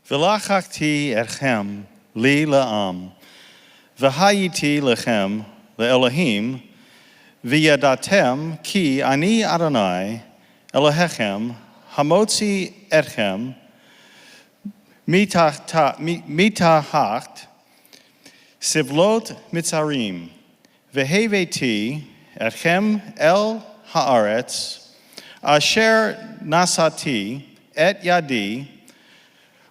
V'lachachti etchem li la'am, v'hayiti lechem le'Elohim, v'yadatem ki ani Adonai Elohechem hamotzi etchem mitahat sivlot mitzarim, v'heveti etchem el haaretz asher nasati et yadi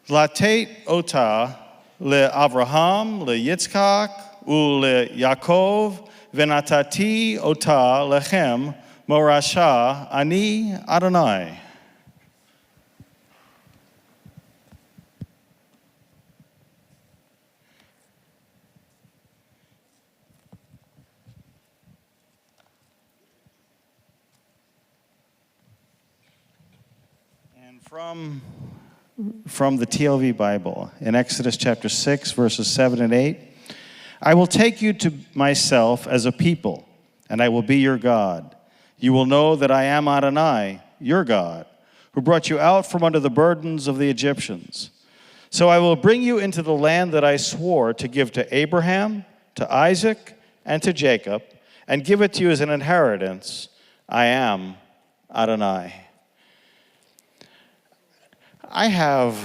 latet ota le'Avraham le'Yitzchak u'le'Yakov v'natati ota lechem morasha ani Adonai. From the TLV Bible, in Exodus chapter 6, verses 7 and 8, I will take you to myself as a people, and I will be your God. You will know that I am Adonai, your God, who brought you out from under the burdens of the Egyptians. So I will bring you into the land that I swore to give to Abraham, to Isaac, and to Jacob, and give it to you as an inheritance. I am Adonai. I have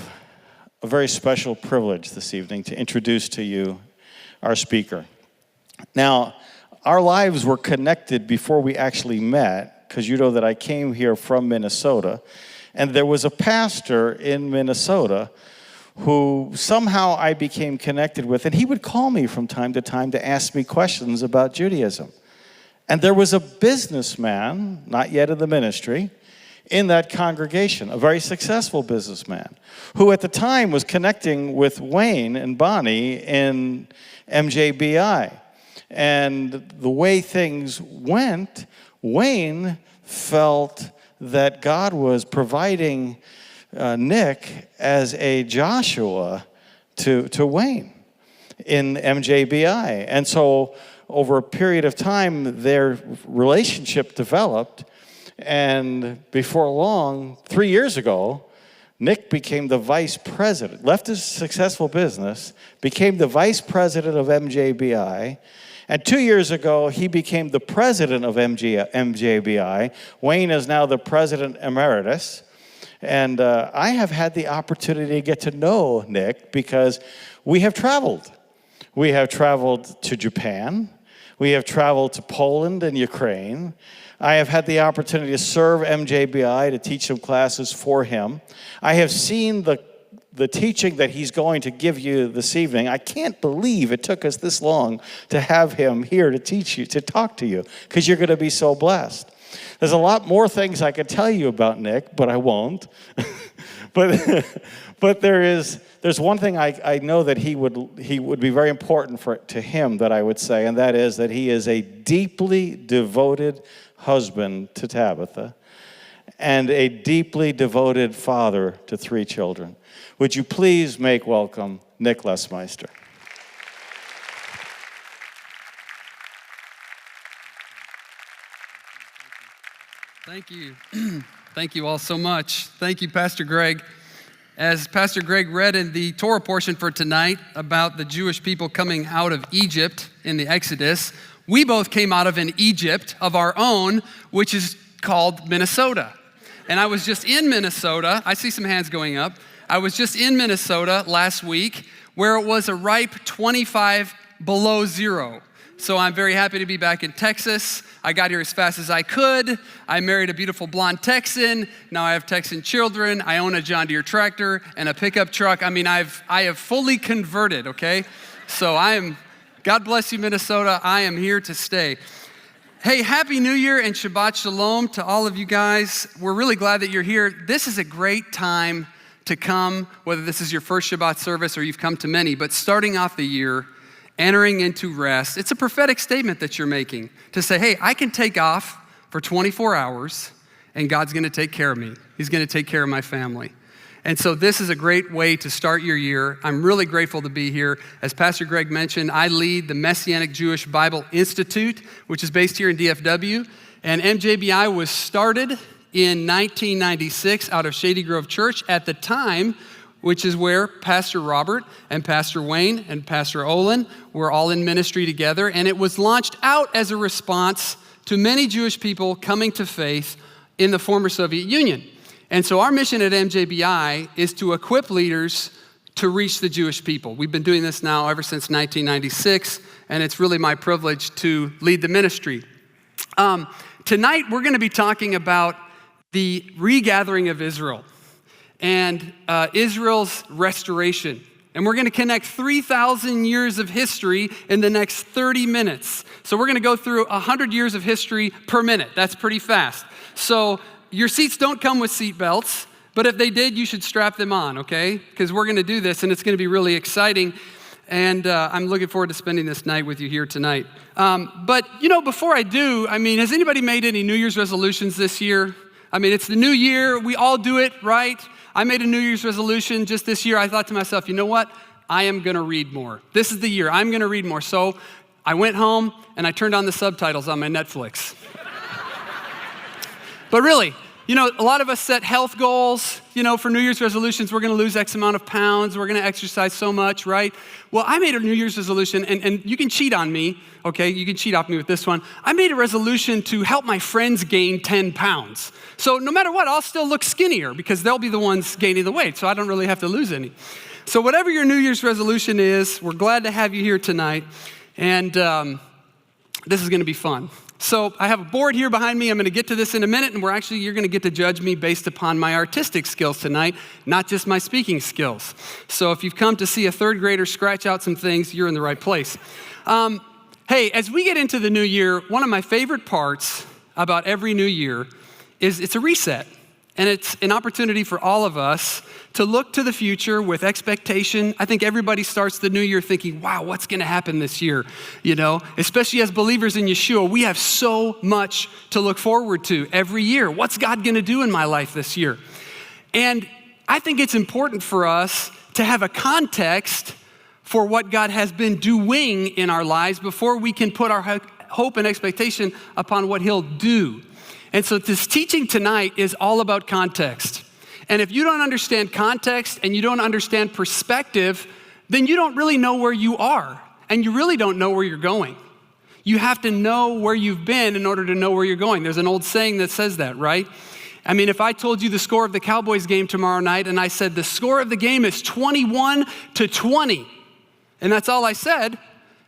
a very special privilege this evening to introduce to you our speaker. Now, our lives were connected before we actually met, because you know that I came here from Minnesota, and there was a pastor in Minnesota who somehow I became connected with, and he would call me from time to time to ask me questions about Judaism. And there was a businessman, not yet in the ministry, in that congregation, a very successful businessman, who at the time was connecting with Wayne and Bonnie in MJBI. And the way things went, Wayne felt that God was providing Nick as a Joshua to Wayne in MJBI. And so over a period of time, their relationship developed. And before long, 3 years ago, Nick became the vice president, left his successful business, became the vice president of MJBI. And 2 years ago, he became the president of MJBI. Wayne is now the president emeritus. And I have had the opportunity to get to know Nick because we have traveled. We have traveled to Japan. We have traveled to Poland and Ukraine. I have had the opportunity to serve MJBI, to teach some classes for him. I have seen the teaching that he's going to give you this evening. I can't believe it took us this long to have him here to teach you, to talk to you, because you're going to be so blessed. There's a lot more things I could tell you about Nick, but I won't. But there's one thing I know that he would be very important to him that I would say, and that is that he is a deeply devoted husband to Tabitha and a deeply devoted father to 3 children. Would you please make welcome Nic Lesmeister? Thank you. Thank you all so much. Thank you, Pastor Greg. As Pastor Greg read in the Torah portion for tonight about the Jewish people coming out of Egypt in the Exodus, we both came out of an Egypt of our own, which is called Minnesota. And I was just in Minnesota. I see some hands going up. I was just in Minnesota last week where it was a ripe 25 below zero. So I'm very happy to be back in Texas. I got here as fast as I could. I married a beautiful blonde Texan. Now I have Texan children. I own a John Deere tractor and a pickup truck. I mean, I have fully converted, okay? So God bless you, Minnesota. I am here to stay. Hey, Happy New Year and Shabbat Shalom to all of you guys. We're really glad that you're here. This is a great time to come, whether this is your first Shabbat service or you've come to many, but starting off the year, entering into rest. It's a prophetic statement that you're making to say, hey, I can take off for 24 hours and God's gonna take care of me. He's gonna take care of my family. And so this is a great way to start your year. I'm really grateful to be here. As Pastor Greg mentioned, I lead the Messianic Jewish Bible Institute, which is based here in DFW. And MJBI was started in 1996 out of Shady Grove Church. At the time, which is where Pastor Robert and Pastor Wayne and Pastor Olin were all in ministry together. And it was launched out as a response to many Jewish people coming to faith in the former Soviet Union. And so our mission at MJBI is to equip leaders to reach the Jewish people. We've been doing this now ever since 1996, and it's really my privilege to lead the ministry. Tonight, we're going to be talking about the regathering of Israel and Israel's restoration. And we're going to connect 3,000 years of history in the next 30 minutes. So we're going to go through 100 years of history per minute. That's pretty fast. So your seats don't come with seat belts, but if they did, you should strap them on, okay? Because we're going to do this, and it's going to be really exciting. And I'm looking forward to spending this night with you here tonight. But, before I do, has anybody made any New Year's resolutions this year? It's the new year. We all do it, right? I made a New Year's resolution just this year. I thought to myself, you know what? I am going to read more. This is the year. I'm going to read more. So I went home, and I turned on the subtitles on my Netflix. But really, a lot of us set health goals, for New Year's resolutions. We're going to lose X amount of pounds. We're going to exercise so much, right? Well, I made a New Year's resolution, and you can cheat on me, okay? You can cheat off me with this one. I made a resolution to help my friends gain 10 pounds. So no matter what, I'll still look skinnier because they'll be the ones gaining the weight, so I don't really have to lose any. So whatever your New Year's resolution is, we're glad to have you here tonight, and this is going to be fun. So I have a board here behind me. I'm going to get to this in a minute, and you're going to get to judge me based upon my artistic skills tonight, not just my speaking skills. So if you've come to see a third grader scratch out some things, you're in the right place. Hey, as we get into the new year, one of my favorite parts about every new year is it's a reset. And it's an opportunity for all of us to look to the future with expectation. I think everybody starts the new year thinking, wow, what's going to happen this year? Especially as believers in Yeshua, we have so much to look forward to every year. What's God going to do in my life this year? And I think it's important for us to have a context for what God has been doing in our lives before we can put our hope and expectation upon what He'll do. And so this teaching tonight is all about context. And if you don't understand context and you don't understand perspective, then you don't really know where you are, and you really don't know where you're going. You have to know where you've been in order to know where you're going. There's an old saying that says that, right? If I told you the score of the Cowboys game tomorrow night and I said the score of the game is 21-20, and that's all I said,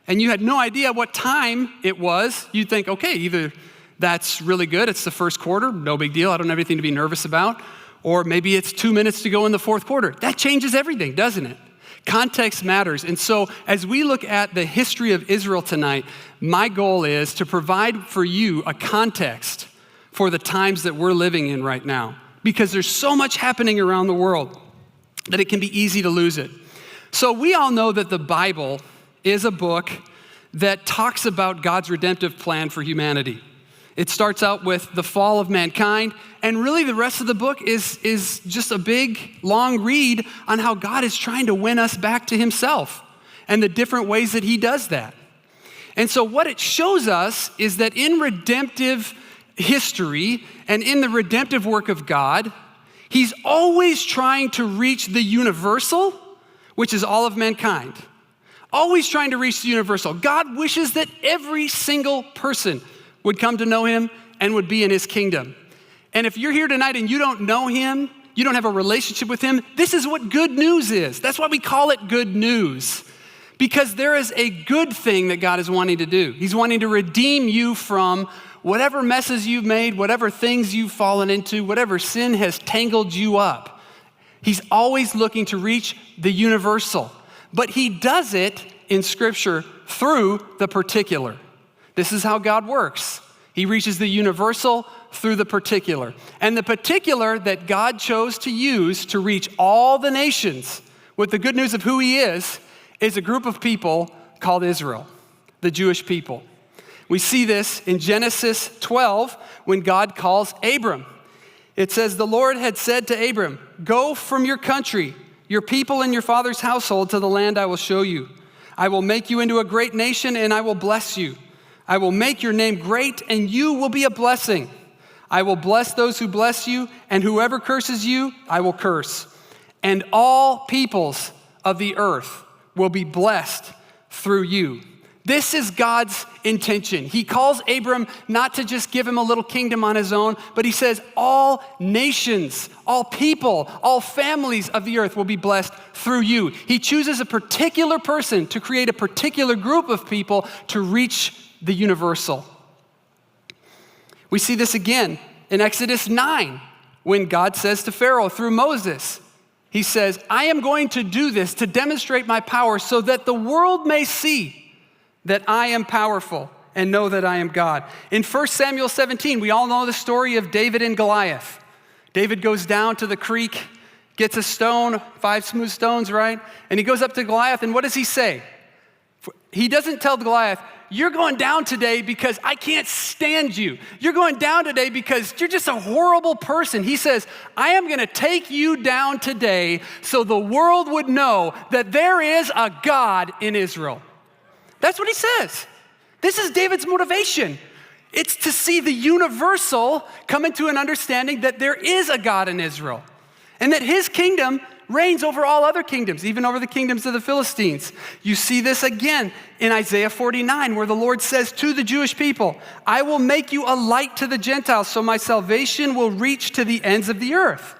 and you had no idea what time it was, you'd think, okay, either that's really good, it's the first quarter, no big deal, I don't have anything to be nervous about. Or maybe it's 2 minutes to go in the fourth quarter. That changes everything, doesn't it? Context matters. And so as we look at the history of Israel tonight, my goal is to provide for you a context for the times that we're living in right now. Because there's so much happening around the world that it can be easy to lose it. So we all know that the Bible is a book that talks about God's redemptive plan for humanity. It starts out with the fall of mankind, and really the rest of the book is just a big, long read on how God is trying to win us back to Himself and the different ways that He does that. And so what it shows us is that in redemptive history and in the redemptive work of God, He's always trying to reach the universal, which is all of mankind. Always trying to reach the universal. God wishes that every single person would come to know Him and would be in His kingdom. And if you're here tonight and you don't know Him, you don't have a relationship with Him, this is what good news is. That's why we call it good news. Because there is a good thing that God is wanting to do. He's wanting to redeem you from whatever messes you've made, whatever things you've fallen into, whatever sin has tangled you up. He's always looking to reach the universal. But He does it in Scripture through the particular. This is how God works. He reaches the universal through the particular. And the particular that God chose to use to reach all the nations with the good news of who He is a group of people called Israel, the Jewish people. We see this in Genesis 12 when God calls Abram. It says, the Lord had said to Abram, go from your country, your people and your father's household to the land I will show you. I will make you into a great nation and I will bless you. I will make your name great, and you will be a blessing. I will bless those who bless you, and whoever curses you, I will curse. and all peoples of the earth will be blessed through you. This is God's intention. He calls Abram not to just give him a little kingdom on his own, but he says all nations, all people, all families of the earth will be blessed through you. He chooses a particular person to create a particular group of people to reach the universal. We see this again in Exodus 9, when God says to Pharaoh through Moses, he says, I am going to do this to demonstrate my power so that the world may see that I am powerful and know that I am God. In 1 Samuel 17, we all know the story of David and Goliath. David goes down to the creek, gets a stone, 5 smooth stones, right? And he goes up to Goliath, and what does he say? He doesn't tell Goliath, you're going down today because I can't stand you. You're going down today because you're just a horrible person. He says, I am going to take you down today so the world would know that there is a God in Israel. That's what he says. This is David's motivation. It's to see the universal come into an understanding that there is a God in Israel and that his kingdom reigns over all other kingdoms, even over the kingdoms of the Philistines. You see this again in Isaiah 49, where the Lord says to the Jewish people, I will make you a light to the Gentiles, so my salvation will reach to the ends of the earth.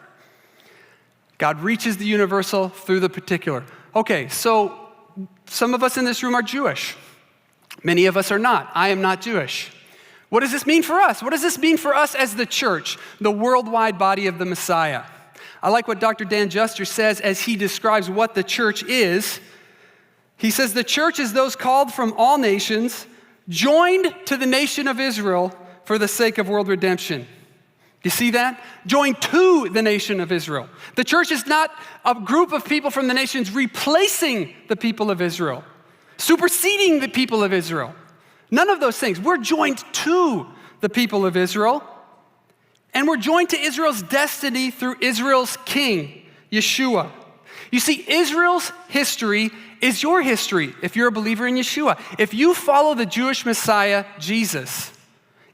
God reaches the universal through the particular. Okay, so some of us in this room are Jewish. Many of us are not. I am not Jewish. What does this mean for us? What does this mean for us as the church, the worldwide body of the Messiah? I like what Dr. Dan Juster says as he describes what the church is. He says, the church is those called from all nations, joined to the nation of Israel for the sake of world redemption. You see that? Joined to the nation of Israel. The church is not a group of people from the nations replacing the people of Israel, superseding the people of Israel. None of those things. We're joined to the people of Israel. And we're joined to Israel's destiny through Israel's king, Yeshua. You see, Israel's history is your history if you're a believer in Yeshua. If you follow the Jewish Messiah, Jesus,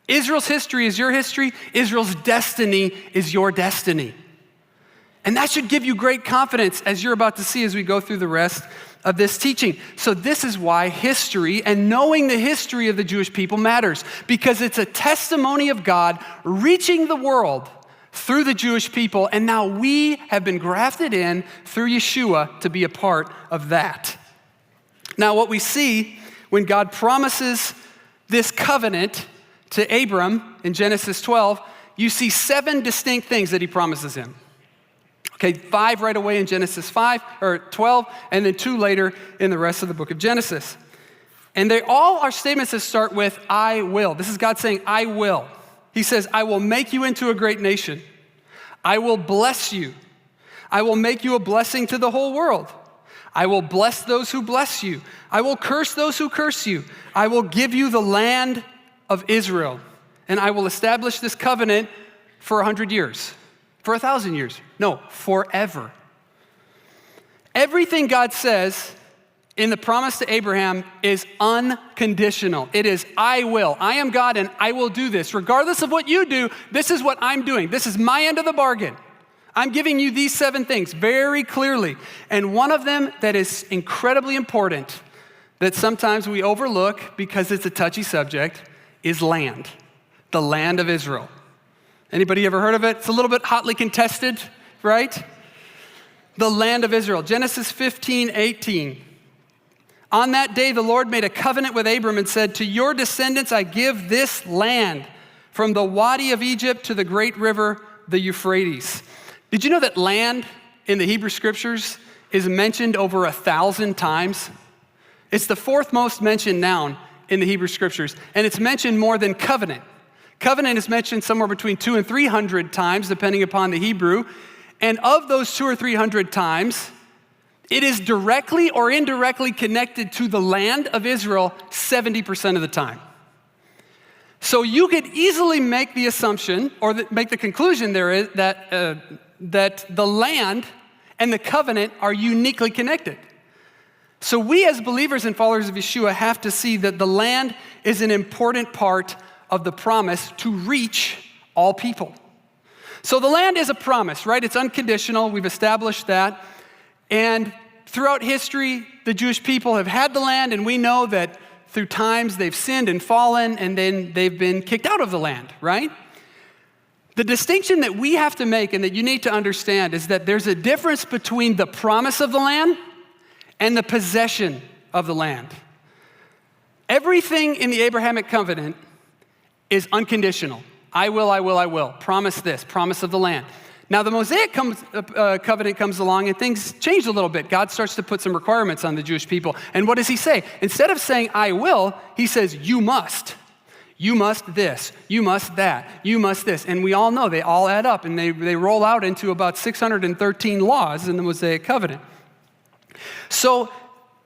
Israel's history is your history. Israel's destiny is your destiny. And that should give you great confidence, as you're about to see as we go through the rest of this teaching. So this is why history and knowing the history of the Jewish people matters, because it's a testimony of God reaching the world through the Jewish people, and now we have been grafted in through Yeshua to be a part of that. Now what we see when God promises this covenant to Abram in Genesis 12, you see 7 distinct things that he promises him. Okay, 5 right away in Genesis 12, and then 2 later in the rest of the book of Genesis. And they all are statements that start with, I will. This is God saying, I will. He says, I will make you into a great nation. I will bless you. I will make you a blessing to the whole world. I will bless those who bless you. I will curse those who curse you. I will give you the land of Israel, and I will establish this covenant for 100 years. For 1,000 years. No, forever. Everything God says in the promise to Abraham is unconditional. It is, I will. I am God and I will do this. Regardless of what you do, this is what I'm doing. This is my end of the bargain. I'm giving you these 7 things very clearly. And one of them that is incredibly important, that sometimes we overlook because it's a touchy subject, is land. The land of Israel. Anybody ever heard of it? It's a little bit hotly contested, right? The land of Israel. Genesis 15:18. On that day, the Lord made a covenant with Abram and said, to your descendants, I give this land from the Wadi of Egypt to the great river, the Euphrates. Did you know that land in the Hebrew scriptures is mentioned over 1,000 times? It's the 4th most mentioned noun in the Hebrew scriptures, and it's mentioned more than covenant. Covenant is mentioned somewhere between 200 and 300 times, depending upon the Hebrew. And of those 200 or 300 times, it is directly or indirectly connected to the land of Israel 70% of the time. So you could easily make the assumption, or make the conclusion there is that the land and the covenant are uniquely connected. So we as believers and followers of Yeshua have to see that the land is an important part of the promise to reach all people. So the land is a promise, right? It's unconditional. We've established that. And throughout history, the Jewish people have had the land, and we know that through times they've sinned and fallen, and then they've been kicked out of the land, right? The distinction that we have to make and that you need to understand is that there's a difference between the promise of the land and the possession of the land. Everything in the Abrahamic covenant is unconditional. I will, I will, I will. Promise this, promise of the land. Now the Mosaic covenant comes along and things change a little bit. God starts to put some requirements on the Jewish people. And what does he say? Instead of saying, I will, he says, you must. You must this, you must that, you must this. And we all know they all add up and they roll out into about 613 laws in the Mosaic covenant. So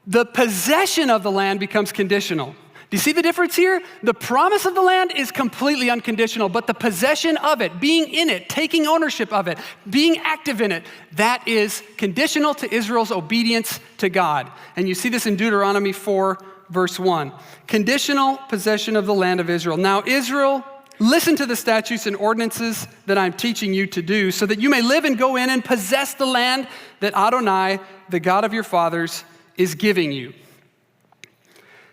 the possession of the land becomes conditional. Do you see the difference here? The promise of the land is completely unconditional, but the possession of it, being in it, taking ownership of it, being active in it, that is conditional to Israel's obedience to God. And you see this in Deuteronomy 4, verse 1. Conditional possession of the land of Israel. Now, Israel, listen to the statutes and ordinances that I'm teaching you to do so that you may live and go in and possess the land that Adonai, the God of your fathers, is giving you.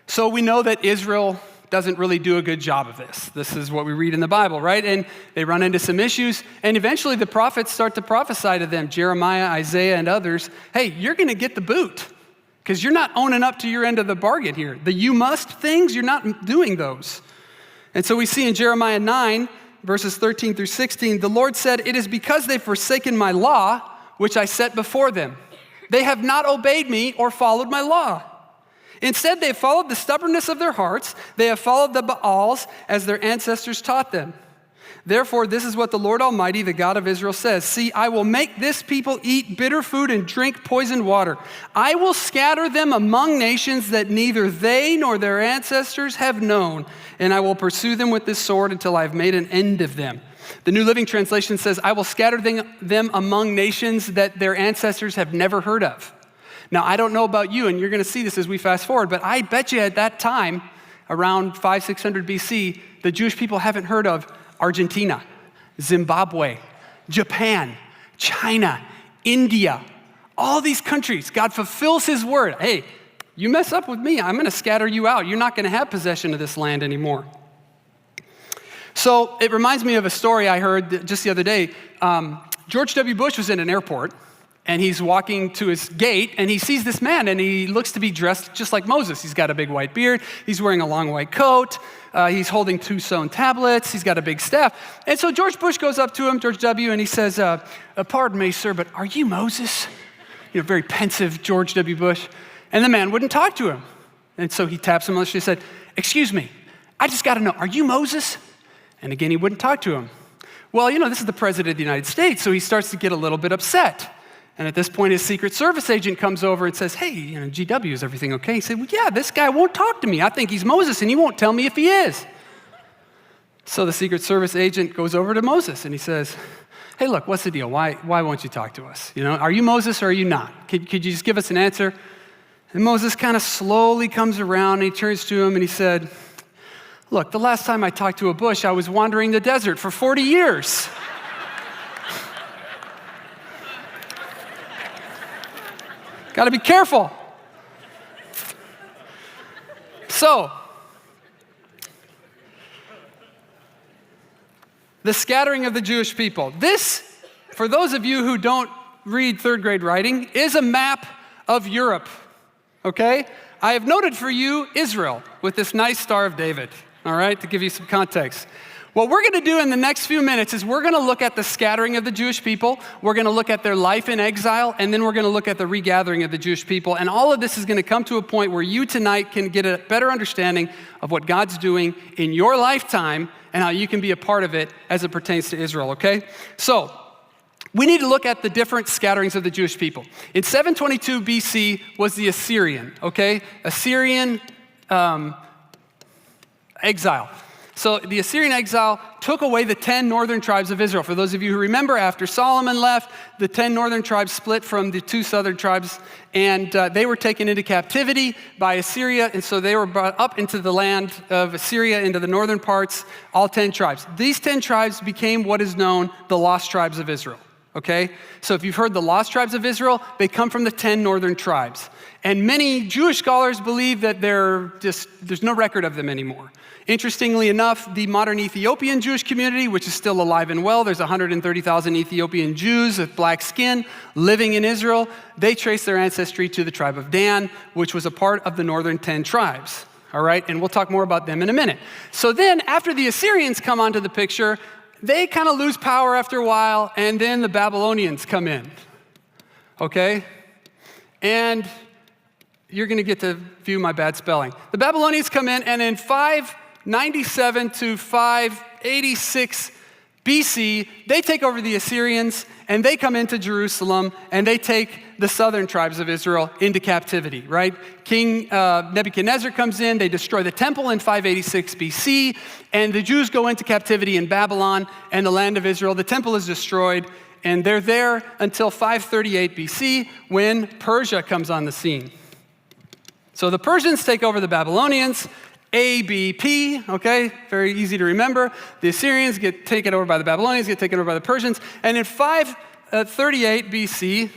So we know that Israel doesn't really do a good job of this. This is what we read in the Bible, right? And they run into some issues, and eventually the prophets start to prophesy to them, Jeremiah, Isaiah, and others, hey, you're going to get the boot because you're not owning up to your end of the bargain here. The you must things, you're not doing those. And so we see in Jeremiah 9, verses 13 through 16, the Lord said, it is because they've forsaken my law, which I set before them. They have not obeyed me or followed my law. Instead, they have followed the stubbornness of their hearts. They have followed the Baals as their ancestors taught them. Therefore, this is what the Lord Almighty, the God of Israel, says. See, I will make this people eat bitter food and drink poisoned water. I will scatter them among nations that neither they nor their ancestors have known, and I will pursue them with this sword until I have made an end of them. The New Living Translation says, I will scatter them among nations that their ancestors have never heard of. Now, I don't know about you, and you're going to see this as we fast forward, but I bet you at that time, around 500-600 BC, the Jewish people haven't heard of Argentina, Zimbabwe, Japan, China, India, all these countries. God fulfills his word. Hey, you mess up with me, I'm going to scatter you out. You're not going to have possession of this land anymore. So it reminds me of a story I heard just the other day. George W. Bush was in an airport, and he's walking to his gate, and he sees this man, and he looks to be dressed just like Moses. He's got a big white beard. He's wearing a long white coat. He's holding 2 stone tablets. He's got a big staff. And so George Bush goes up to him, George W., and he says, pardon me, sir, but are you Moses? You know, very pensive George W. Bush. And the man wouldn't talk to him. And so he taps him on the shoulder and said, excuse me, I just got to know, are you Moses? And again, he wouldn't talk to him. Well, you know, this is the president of the United States, so he starts to get a little bit upset. And at this point, his Secret Service agent comes over and says, hey, you know, GW, is everything okay? He said, well, yeah, this guy won't talk to me. I think he's Moses, and he won't tell me if he is. So the Secret Service agent goes over to Moses, and he says, hey, look, what's the deal? Why won't you talk to us? You know, are you Moses or are you not? Could you just give us an answer? And Moses kind of slowly comes around, and he turns to him, and he said, look, the last time I talked to a bush, I was wandering the desert for 40 years. Got to be careful. So, the scattering of the Jewish people. This, for those of you who don't read third grade writing, is a map of Europe, okay? I have noted for you Israel with this nice Star of David, all right, to give you some context. What we're going to do in the next few minutes is we're going to look at the scattering of the Jewish people, we're going to look at their life in exile, and then we're going to look at the regathering of the Jewish people. And all of this is going to come to a point where you tonight can get a better understanding of what God's doing in your lifetime and how you can be a part of it as it pertains to Israel, okay? So, we need to look at the different scatterings of the Jewish people. In 722 BC was the Assyrian, okay? Assyrian exile. So the Assyrian exile took away the 10 northern tribes of Israel. For those of you who remember, after Solomon left, the 10 northern tribes split from the 2 southern tribes, and they were taken into captivity by Assyria, and so they were brought up into the land of Assyria, into the northern parts, all 10 tribes. These 10 tribes became what is known the lost tribes of Israel, okay? So if you've heard the lost tribes of Israel, they come from the 10 northern tribes. And many Jewish scholars believe that there's no record of them anymore. Interestingly enough, the modern Ethiopian Jewish community, which is still alive and well, there's 130,000 Ethiopian Jews with black skin living in Israel. They trace their ancestry to the tribe of Dan, which was a part of the northern 10 tribes. All right, and we'll talk more about them in a minute. So then, after the Assyrians come onto the picture, they kind of lose power after a while, and then the Babylonians come in. Okay? And you're going to get to view my bad spelling. The Babylonians come in, and in 597 to 586 BC, they take over the Assyrians, and they come into Jerusalem, and they take the southern tribes of Israel into captivity, right? King Nebuchadnezzar comes in, they destroy the temple in 586 BC, and the Jews go into captivity in Babylon and the land of Israel. The temple is destroyed, and they're there until 538 BC when Persia comes on the scene. So the Persians take over the Babylonians, ABP, okay, very easy to remember. The Assyrians get taken over by the Babylonians, get taken over by the Persians, and in 538 BC,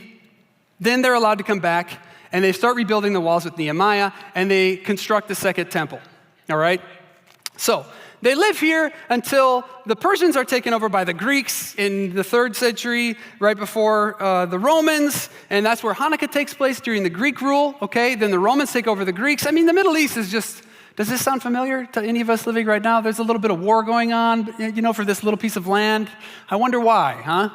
then they're allowed to come back, and they start rebuilding the walls with Nehemiah, and they construct the second temple, all right? So they live here until the Persians are taken over by the Greeks in the 3rd century, right before the Romans, and that's where Hanukkah takes place during the Greek rule, okay? Then the Romans take over the Greeks. I mean, the Middle East is just, does this sound familiar to any of us living right now? There's a little bit of war going on, you know, for this little piece of land. I wonder why, huh?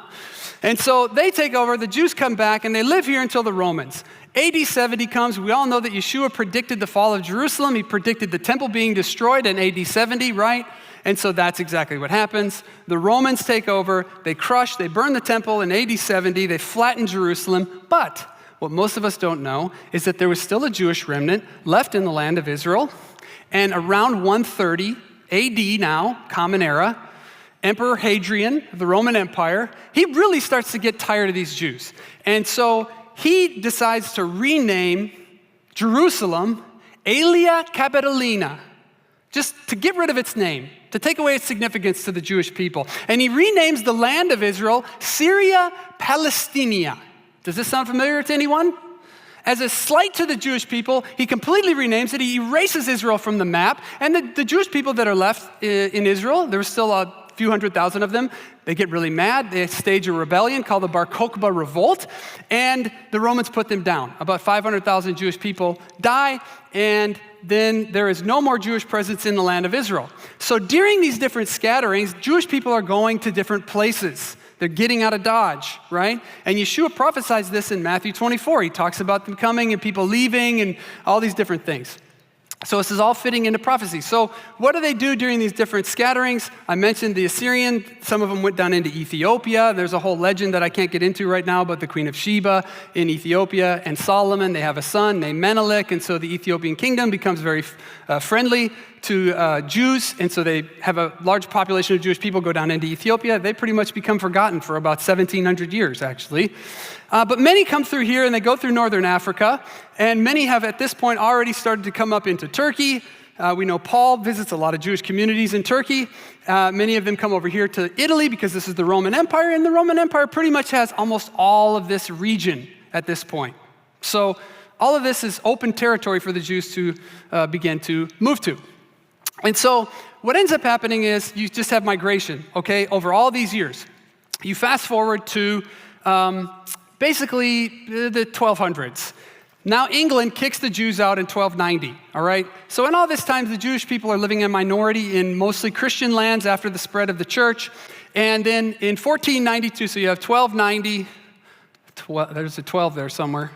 And so they take over, the Jews come back, and they live here until the Romans. AD 70 comes. We all know that Yeshua predicted the fall of Jerusalem. He predicted the temple being destroyed in AD 70, right? And so that's exactly what happens. The Romans take over, they crush, they burn the temple in AD 70, they flatten Jerusalem. But what most of us don't know is that there was still a Jewish remnant left in the land of Israel. And around 130 AD now, Common Era, Emperor Hadrian of the Roman Empire, he really starts to get tired of these Jews. And so he decides to rename Jerusalem Aelia Capitolina, just to get rid of its name, to take away its significance to the Jewish people. And he renames the land of Israel Syria Palestinia. Does this sound familiar to anyone? As a slight to the Jewish people, he completely renames it. He erases Israel from the map. And the Jewish people that are left in Israel, there were still a few 100,000 of them, they get really mad. They stage a rebellion called the Bar Kokhba Revolt, and the Romans put them down. About 500,000 Jewish people die, and then there is no more Jewish presence in the land of Israel. So during these different scatterings, Jewish people are going to different places. They're getting out of Dodge, right? And Yeshua prophesies this in Matthew 24. He talks about them coming and people leaving and all these different things. So this is all fitting into prophecy. So what do they do during these different scatterings? I mentioned the Assyrian. Some of them went down into Ethiopia. There's a whole legend that I can't get into right now about the Queen of Sheba in Ethiopia and Solomon. They have a son named Menelik, and so the Ethiopian kingdom becomes very friendly to Jews, and so they have a large population of Jewish people go down into Ethiopia. They pretty much become forgotten for about 1,700 years, actually. But many come through here, and they go through northern Africa, and many have at this point already started to come up into Turkey. We know Paul visits a lot of Jewish communities in Turkey. Many of them come over here to Italy because this is the Roman Empire, and the Roman Empire pretty much has almost all of this region at this point. So all of this is open territory for the Jews to begin to move to. And so what ends up happening is you just have migration, okay, over all these years. You fast forward to basically the 1200s. Now England kicks the Jews out in 1290, all right? So in all this time, the Jewish people are living in minority in mostly Christian lands after the spread of the church. And then in 1492, so you have 1290, there's a 12 there somewhere.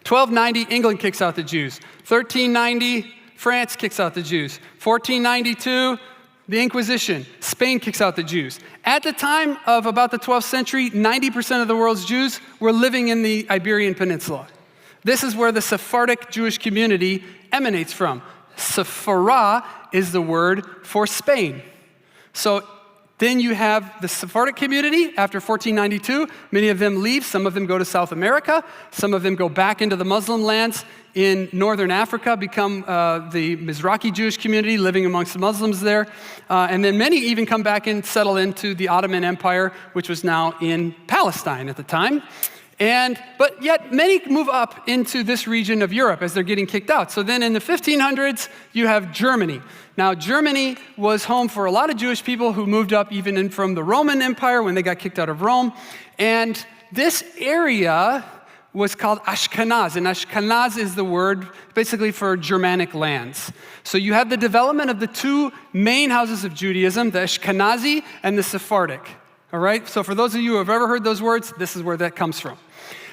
1290, England kicks out the Jews. 1390, France kicks out the Jews. 1492, the Inquisition. Spain kicks out the Jews. At the time of about the 12th century, 90% of the world's Jews were living in the Iberian Peninsula. This is where the Sephardic Jewish community emanates from. Sephora is the word for Spain. So then you have the Sephardic community after 1492. Many of them leave. Some of them go to South America. Some of them go back into the Muslim lands in northern Africa, become the Mizrahi Jewish community living amongst the Muslims there. And then many even come back and settle into the Ottoman Empire, which was now in Palestine at the time. But yet many move up into this region of Europe as they're getting kicked out. So then in the 1500s, you have Germany. Now, Germany was home for a lot of Jewish people who moved up even in from the Roman Empire when they got kicked out of Rome. And this area was called Ashkenaz, and Ashkenaz is the word basically for Germanic lands. So you have the development of the two main houses of Judaism, the Ashkenazi and the Sephardic. All right, so for those of you who have ever heard those words, this is where that comes from.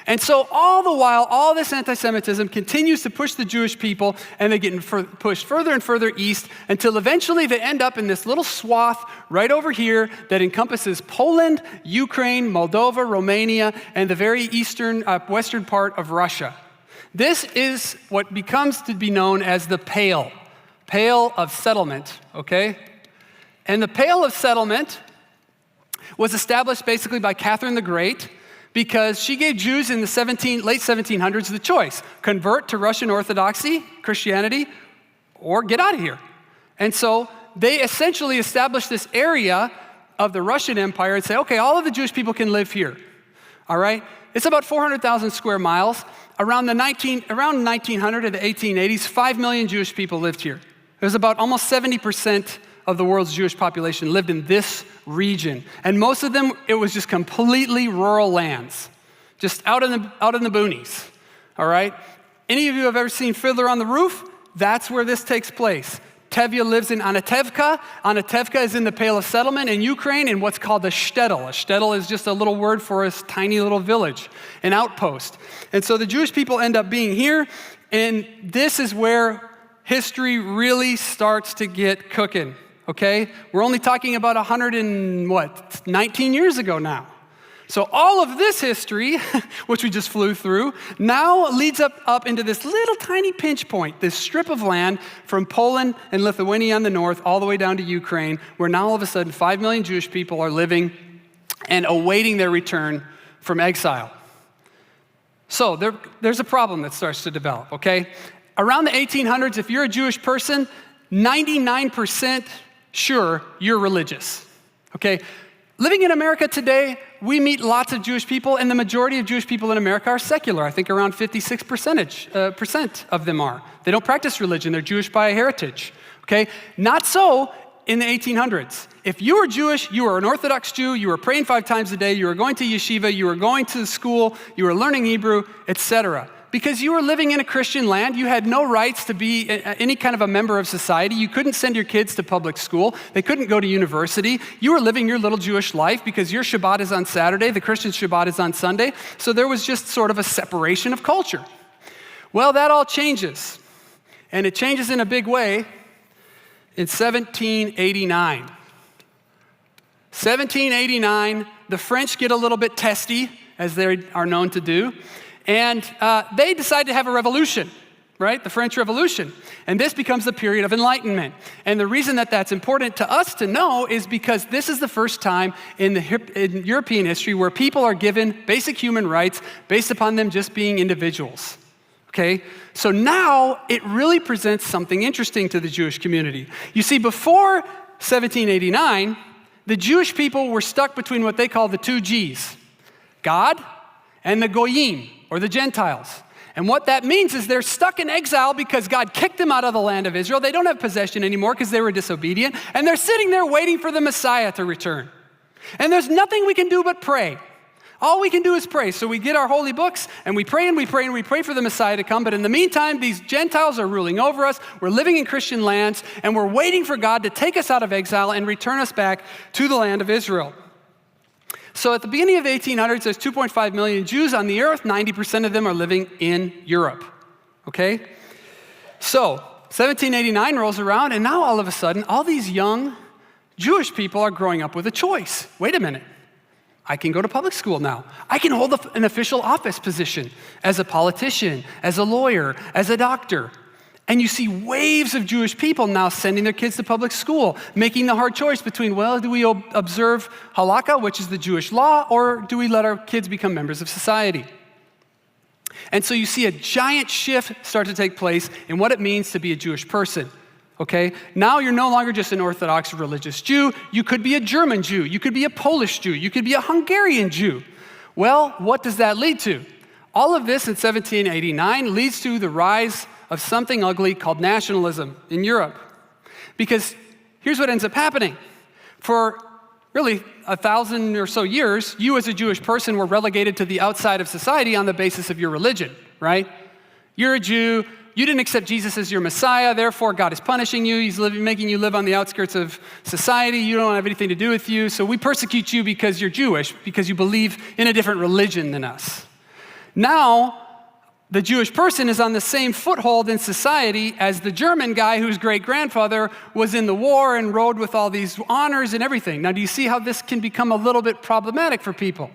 And so all the while, all this anti-Semitism continues to push the Jewish people, and they get pushed further and further east until eventually they end up in this little swath right over here that encompasses Poland, Ukraine, Moldova, Romania, and the very eastern, western part of Russia. This is what becomes to be known as the Pale of Settlement, okay? And the Pale of Settlement was established basically by Catherine the Great, because she gave Jews in the late 1700s the choice: convert to Russian Orthodoxy, Christianity, or get out of here. And so they essentially established this area of the Russian Empire and say, okay, all of the Jewish people can live here. All right? It's about 400,000 square miles. Around 1900 to the 1880s, 5 million Jewish people lived here. It was about almost 70% of the world's Jewish population lived in this region. And most of them, it was just completely rural lands, just out in the boonies, all right? Any of you have ever seen Fiddler on the Roof? That's where this takes place. Tevye lives in Anatevka. Anatevka is in the Pale of Settlement in Ukraine in what's called a shtetl. A shtetl is just a little word for a tiny little village, an outpost. And so the Jewish people end up being here, and this is where history really starts to get cooking. Okay, we're only talking about 19 years ago now. So all of this history, which we just flew through, now leads up into this little tiny pinch point, this strip of land from Poland and Lithuania on the north all the way down to Ukraine, where now all of a sudden 5 million Jewish people are living and awaiting their return from exile. So there's a problem that starts to develop, okay? Around the 1800s, if you're a Jewish person, 99% sure you're religious, okay? Living in America today, we meet lots of Jewish people, and the majority of Jewish people in America are secular. I think around 56% of them are. They don't practice religion. They're Jewish by heritage, okay? Not so in the 1800s. If you were Jewish, you were an Orthodox Jew, you were praying 5 times a day, you were going to yeshiva, you were going to school, you were learning Hebrew, etc. Because you were living in a Christian land, you had no rights to be any kind of a member of society. You couldn't send your kids to public school. They couldn't go to university. You were living your little Jewish life because your Shabbat is on Saturday, the Christian Shabbat is on Sunday. So there was just sort of a separation of culture. Well, that all changes. And it changes in a big way in 1789. 1789, the French get a little bit testy, as they are known to do. And they decide to have a revolution, right? The French Revolution. And this becomes the period of enlightenment. And the reason that that's important to us to know is because this is the first time in European history where people are given basic human rights based upon them just being individuals, okay? So now it really presents something interesting to the Jewish community. You see, before 1789, the Jewish people were stuck between what they call the 2 Gs, God and the Goyim, or the Gentiles. And what that means is they're stuck in exile because God kicked them out of the land of Israel. They don't have possession anymore because they were disobedient. And they're sitting there waiting for the Messiah to return. And there's nothing we can do but pray. All we can do is pray. So we get our holy books and we pray and we pray and we pray for the Messiah to come. But in the meantime, these Gentiles are ruling over us. We're living in Christian lands and we're waiting for God to take us out of exile and return us back to the land of Israel. So at the beginning of the 1800s, there's 2.5 million Jews on the earth. 90% of them are living in Europe, okay? So 1789 rolls around, and now all of a sudden, all these young Jewish people are growing up with a choice. Wait a minute. I can go to public school now. I can hold an official office position as a politician, as a lawyer, as a doctor. And you see waves of Jewish people now sending their kids to public school, making the hard choice between, well, do we observe halakha, which is the Jewish law, or do we let our kids become members of society? And so you see a giant shift start to take place in what it means to be a Jewish person, okay? Now you're no longer just an Orthodox religious Jew. You could be a German Jew. You could be a Polish Jew. You could be a Hungarian Jew. Well, what does that lead to? All of this in 1789 leads to the rise of something ugly called nationalism in Europe. Because here's what ends up happening. For really 1,000 or so years, you as a Jewish person were relegated to the outside of society on the basis of your religion, right? You're a Jew, you didn't accept Jesus as your Messiah, therefore God is punishing you, he's making you live on the outskirts of society, you don't have anything to do with you, so we persecute you because you're Jewish, because you believe in a different religion than us. Now, the Jewish person is on the same foothold in society as the German guy whose great-grandfather was in the war and rode with all these honors and everything. Now, do you see how this can become a little bit problematic for people?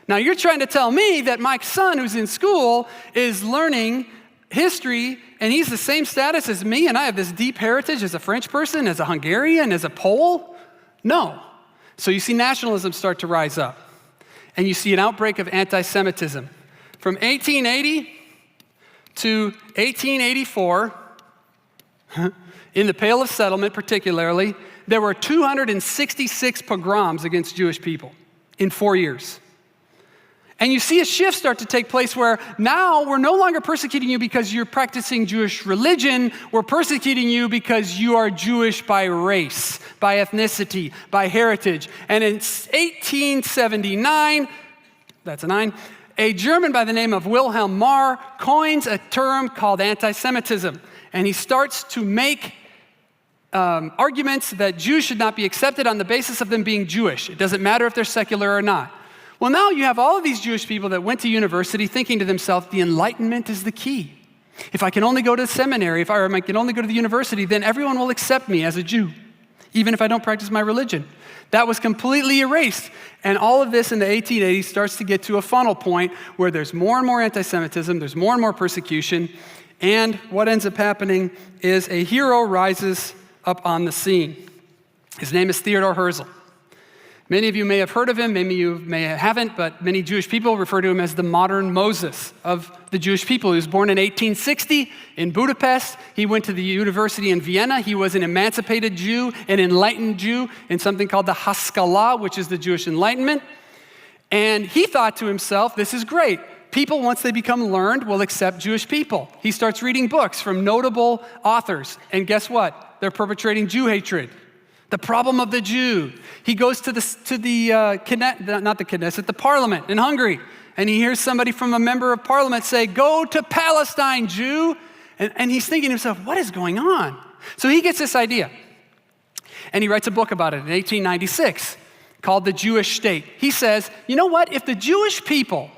Now, you're trying to tell me that my son who's in school is learning history and he's the same status as me and I have this deep heritage as a French person, as a Hungarian, as a Pole? No. So you see nationalism start to rise up and you see an outbreak of anti-Semitism. From 1880 to 1884, in the Pale of Settlement particularly, there were 266 pogroms against Jewish people in 4 years. And you see a shift start to take place where now we're no longer persecuting you because you're practicing Jewish religion, we're persecuting you because you are Jewish by race, by ethnicity, by heritage. And in 1879, that's a 9, a German by the name of Wilhelm Marr coins a term called anti-Semitism, and he starts to make arguments that Jews should not be accepted on the basis of them being Jewish. It doesn't matter if they're secular or not. Well, now you have all of these Jewish people that went to university thinking to themselves, the Enlightenment is the key. If I can only go to seminary, if I can only go to the university, then everyone will accept me as a Jew, even if I don't practice my religion. That was completely erased. And all of this in the 1880s starts to get to a funnel point where there's more and more anti-Semitism, there's more and more persecution, and what ends up happening is a hero rises up on the scene. His name is Theodor Herzl. Many of you may have heard of him, maybe you may haven't, but many Jewish people refer to him as the modern Moses of the Jewish people. He was born in 1860 in Budapest. He went to the university in Vienna. He was an emancipated Jew, an enlightened Jew in something called the Haskalah, which is the Jewish Enlightenment. And he thought to himself, this is great. People, once they become learned, will accept Jewish people. He starts reading books from notable authors. And guess what? They're perpetrating Jew hatred. The problem of the Jew. He goes to the parliament in Hungary, and he hears somebody from a member of parliament say, go to Palestine, Jew. And he's thinking to himself, what is going on? So he gets this idea, and he writes a book about it in 1896 called The Jewish State. He says, you know what? If the Jewish people,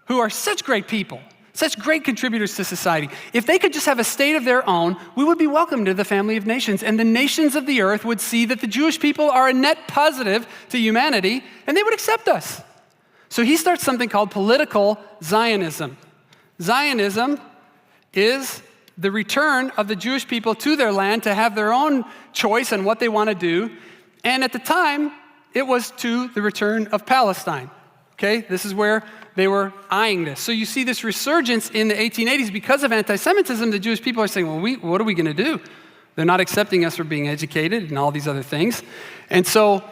who are such great people, such great contributors to society, if they could just have a state of their own, we would be welcomed to the family of nations, and the nations of the earth would see that the Jewish people are a net positive to humanity, and they would accept us. So he starts something called political Zionism. Zionism is the return of the Jewish people to their land to have their own choice on what they want to do, and at the time, it was to the return of Palestine. Okay, this is where they were eyeing this. So you see this resurgence in the 1880s because of anti-Semitism. The Jewish people are saying, well, what are we going to do? They're not accepting us for being educated and all these other things. And so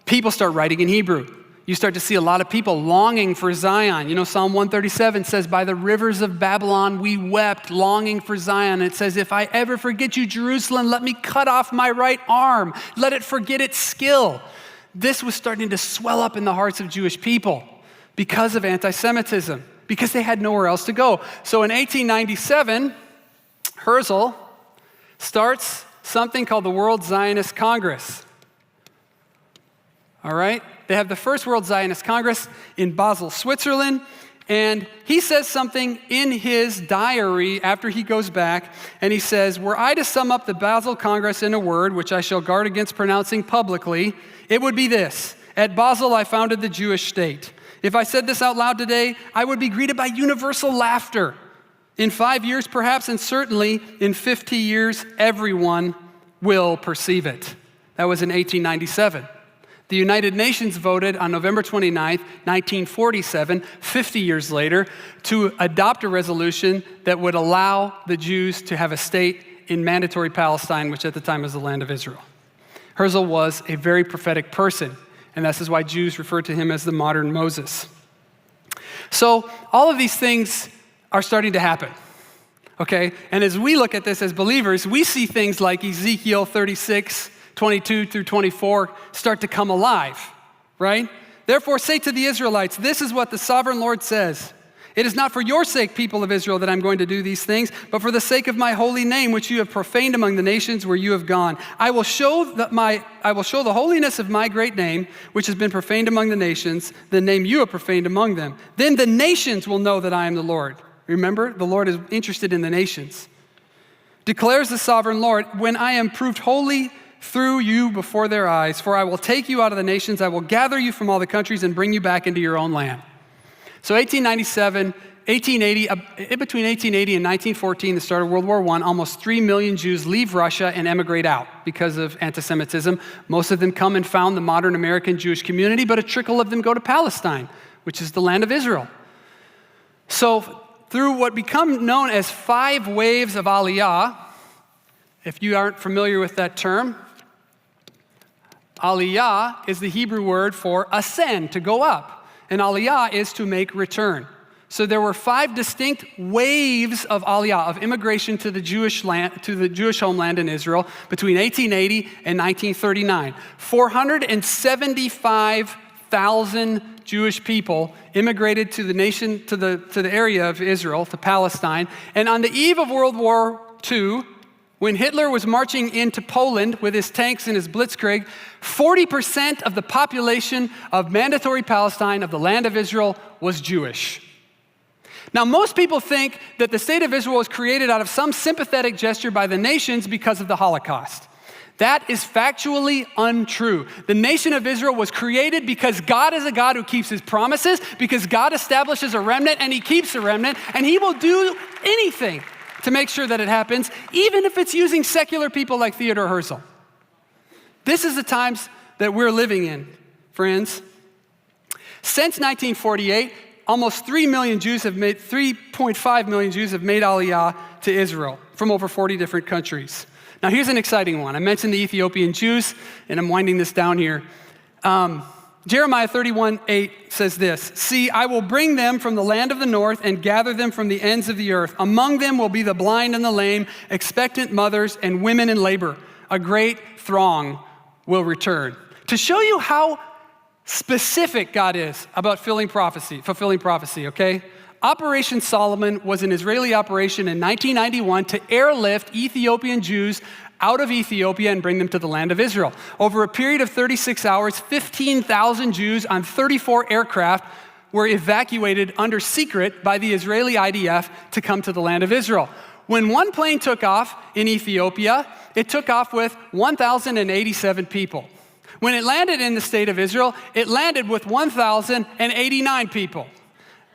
people start writing in Hebrew. You start to see a lot of people longing for Zion. You know, Psalm 137 says, by the rivers of Babylon we wept, longing for Zion. It says, if I ever forget you, Jerusalem, let me cut off my right arm. Let it forget its skill. This was starting to swell up in the hearts of Jewish people because of anti-Semitism, because they had nowhere else to go. So in 1897, Herzl starts something called the World Zionist Congress. All right? They have the first World Zionist Congress in Basel, Switzerland, and he says something in his diary after he goes back, and he says, were I to sum up the Basel Congress in a word, which I shall guard against pronouncing publicly, it would be this: at Basel I founded the Jewish state. If I said this out loud today, I would be greeted by universal laughter. In 5 years, perhaps, and certainly in 50 years, everyone will perceive it. That was in 1897. The United Nations voted on November 29th, 1947, 50 years later, to adopt a resolution that would allow the Jews to have a state in mandatory Palestine, which at the time was the land of Israel. Herzl was a very prophetic person, and this is why Jews refer to him as the modern Moses. So all of these things are starting to happen, okay? And as we look at this as believers, we see things like Ezekiel 36, 22 through 24 start to come alive, right? Therefore say to the Israelites, this is what the sovereign Lord says. It is not for your sake, people of Israel, that I'm going to do these things, but for the sake of my holy name, which you have profaned among the nations where you have gone. I will show the holiness of my great name, which has been profaned among the nations, the name you have profaned among them. Then the nations will know that I am the Lord. Remember, the Lord is interested in the nations. Declares the sovereign Lord, when I am proved holy through you before their eyes, for I will take you out of the nations, I will gather you from all the countries and bring you back into your own land. So 1897, 1880, in between 1880 and 1914, the start of World War I, almost 3 million Jews leave Russia and emigrate out because of anti-Semitism. Most of them come and found the modern American Jewish community, but a trickle of them go to Palestine, which is the land of Israel. So through what become known as 5 waves of Aliyah, if you aren't familiar with that term, Aliyah is the Hebrew word for ascend, to go up. And Aliyah is to make return. So there were 5 distinct waves of Aliyah, of immigration to the Jewish land, to the Jewish homeland in Israel between 1880 and 1939. 475,000 Jewish people immigrated to the nation, to the area of Israel, to Palestine. And on the eve of World War II, when Hitler was marching into Poland with his tanks and his blitzkrieg, 40% of the population of mandatory Palestine, of the land of Israel, was Jewish. Now, most people think that the state of Israel was created out of some sympathetic gesture by the nations because of the Holocaust. That is factually untrue. The nation of Israel was created because God is a God who keeps his promises, because God establishes a remnant and he keeps a remnant, and he will do anything to make sure that it happens, even if it's using secular people like Theodore Herzl. This is the times that we're living in, friends. Since 1948, almost 3 million Jews have made, 3.5 million Jews have made Aliyah to Israel from over 40 different countries. Now here's an exciting one. I mentioned the Ethiopian Jews, and I'm winding this down here. Jeremiah 31:8 says this, see, I will bring them from the land of the north and gather them from the ends of the earth. Among them will be the blind and the lame, expectant mothers and women in labor. A great throng will return. To show you how specific God is about fulfilling prophecy, okay? Operation Solomon was an Israeli operation in 1991 to airlift Ethiopian Jews out of Ethiopia and bring them to the land of Israel. Over a period of 36 hours, 15,000 Jews on 34 aircraft were evacuated under secret by the Israeli IDF to come to the land of Israel. When one plane took off in Ethiopia, it took off with 1,087 people. When it landed in the state of Israel, it landed with 1,089 people.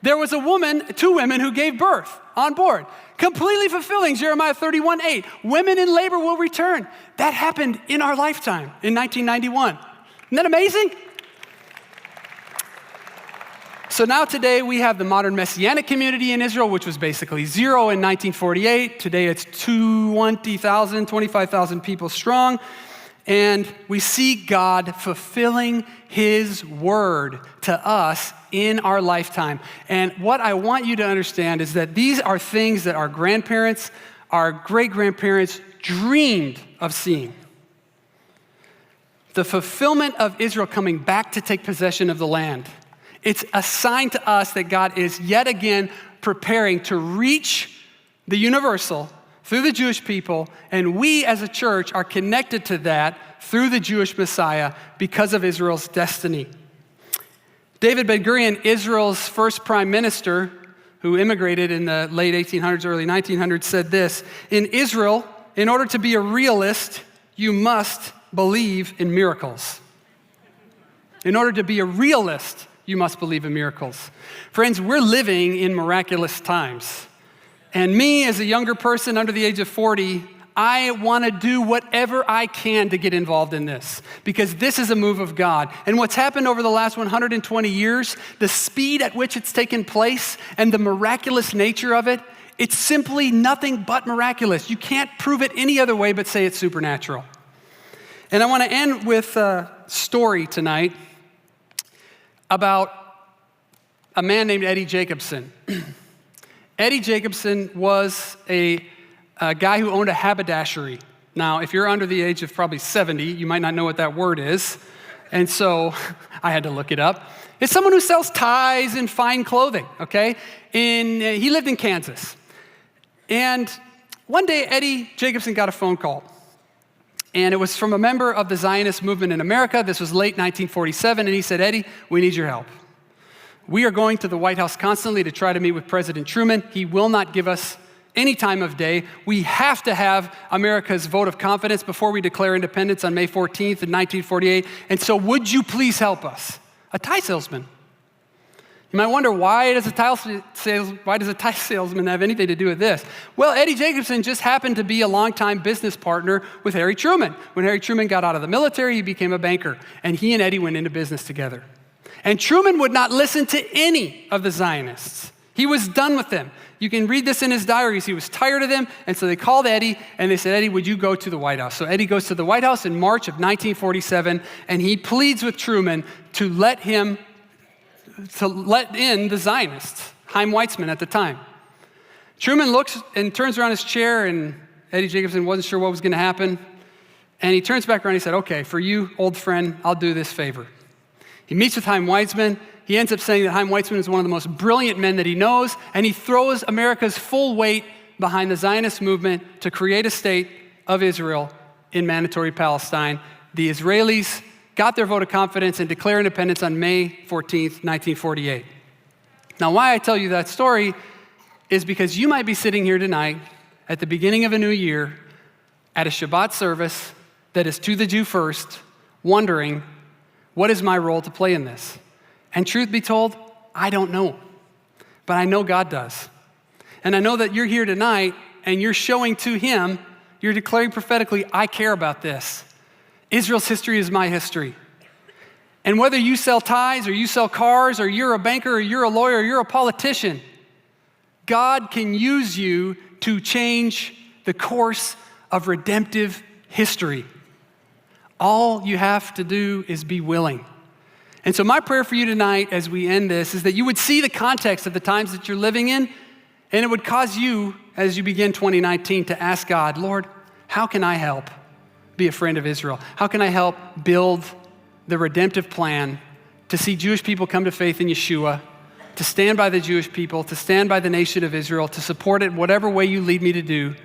There was 2 women who gave birth on board, completely fulfilling Jeremiah 31:8. Women in labor will return. That happened in our lifetime in 1991. Isn't that amazing? So now today we have the modern Messianic community in Israel, which was basically 0 in 1948. Today it's 20,000, 25,000 people strong. And we see God fulfilling his word to us in our lifetime. And what I want you to understand is that these are things that our grandparents, our great-grandparents dreamed of seeing. The fulfillment of Israel coming back to take possession of the land. It's a sign to us that God is yet again preparing to reach the universal through the Jewish people, and we as a church are connected to that through the Jewish Messiah because of Israel's destiny. David Ben-Gurion, Israel's first prime minister, who immigrated in the late 1800s, early 1900s, said this, in Israel, in order to be a realist, you must believe in miracles. In order to be a realist, you must believe in miracles. Friends, we're living in miraculous times. And me, as a younger person under the age of 40, I want to do whatever I can to get involved in this, because this is a move of God. And what's happened over the last 120 years, the speed at which it's taken place and the miraculous nature of it, it's simply nothing but miraculous. You can't prove it any other way but say it's supernatural. And I want to end with a story tonight about a man named Eddie Jacobson. Eddie Jacobson was a guy who owned a haberdashery. Now, if you're under the age of probably 70, you might not know what that word is. And so I had to look it up. It's someone who sells ties and fine clothing, okay? He lived in Kansas. And one day, Eddie Jacobson got a phone call. And it was from a member of the Zionist movement in America. This was late 1947. And he said, Eddie, we need your help. We are going to the White House constantly to try to meet with President Truman. He will not give us any time of day. We have to have America's vote of confidence before we declare independence on May 14th in 1948. And so would you please help us? A tie salesman. You might wonder, why does a tie salesman have anything to do with this? Well, Eddie Jacobson just happened to be a longtime business partner with Harry Truman. When Harry Truman got out of the military, he became a banker, and he and Eddie went into business together. And Truman would not listen to any of the Zionists. He was done with them. You can read this in his diaries. He was tired of them, and so they called Eddie, and they said, Eddie, would you go to the White House? So Eddie goes to the White House in March of 1947, and he pleads with Truman to let in the Zionists, Chaim Weizmann at the time. Truman looks and turns around his chair, and Eddie Jacobson wasn't sure what was going to happen. And he turns back around and he said, okay, for you, old friend, I'll do this favor. He meets with Chaim Weizmann. He ends up saying that Chaim Weizmann is one of the most brilliant men that he knows, and he throws America's full weight behind the Zionist movement to create a state of Israel in mandatory Palestine. The Israelis got their vote of confidence and declared independence on May 14th, 1948. Now, why I tell you that story is because you might be sitting here tonight at the beginning of a new year at a Shabbat service that is to the Jew first, wondering, what is my role to play in this? And truth be told, I don't know, but I know God does. And I know that you're here tonight and you're showing to him, you're declaring prophetically, I care about this. Israel's history is my history. And whether you sell ties or you sell cars or you're a banker or you're a lawyer or you're a politician, God can use you to change the course of redemptive history. All you have to do is be willing. And so my prayer for you tonight as we end this is that you would see the context of the times that you're living in, and it would cause you, as you begin 2019, to ask God, Lord, how can I help be a friend of Israel? How can I help build the redemptive plan to see Jewish people come to faith in Yeshua, to stand by the Jewish people, to stand by the nation of Israel, to support it whatever way you lead me to do.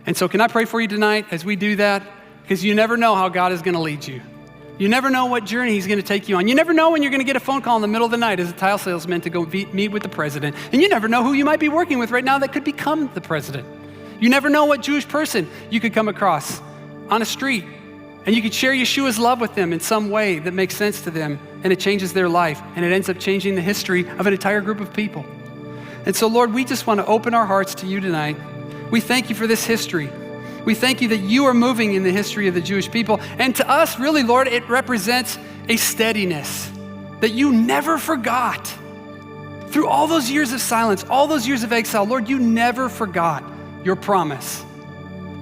And so can I pray for you tonight as we do that? Because you never know how God is going to lead you. You never know what journey he's going to take you on. You never know when you're going to get a phone call in the middle of the night as a tile salesman to go meet with the president. And you never know who you might be working with right now that could become the president. You never know what Jewish person you could come across on a street, and you could share Yeshua's love with them in some way that makes sense to them, and it changes their life, and it ends up changing the history of an entire group of people. And so, Lord, we just want to open our hearts to you tonight. We thank you for this history. We thank you that you are moving in the history of the Jewish people. And to us, really, Lord, it represents a steadiness that you never forgot. Through all those years of silence, all those years of exile, Lord, you never forgot your promise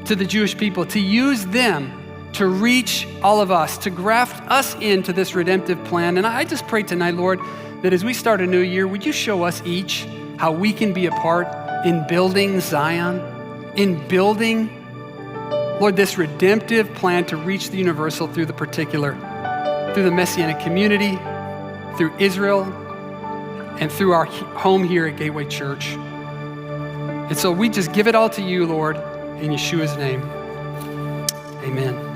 to the Jewish people, to use them to reach all of us, to graft us into this redemptive plan. And I just pray tonight, Lord, that as we start a new year, would you show us each how we can be a part in building Zion, in building, Lord, this redemptive plan to reach the universal through the particular, through the Messianic community, through Israel, and through our home here at Gateway Church. And so we just give it all to you, Lord, in Yeshua's name. Amen.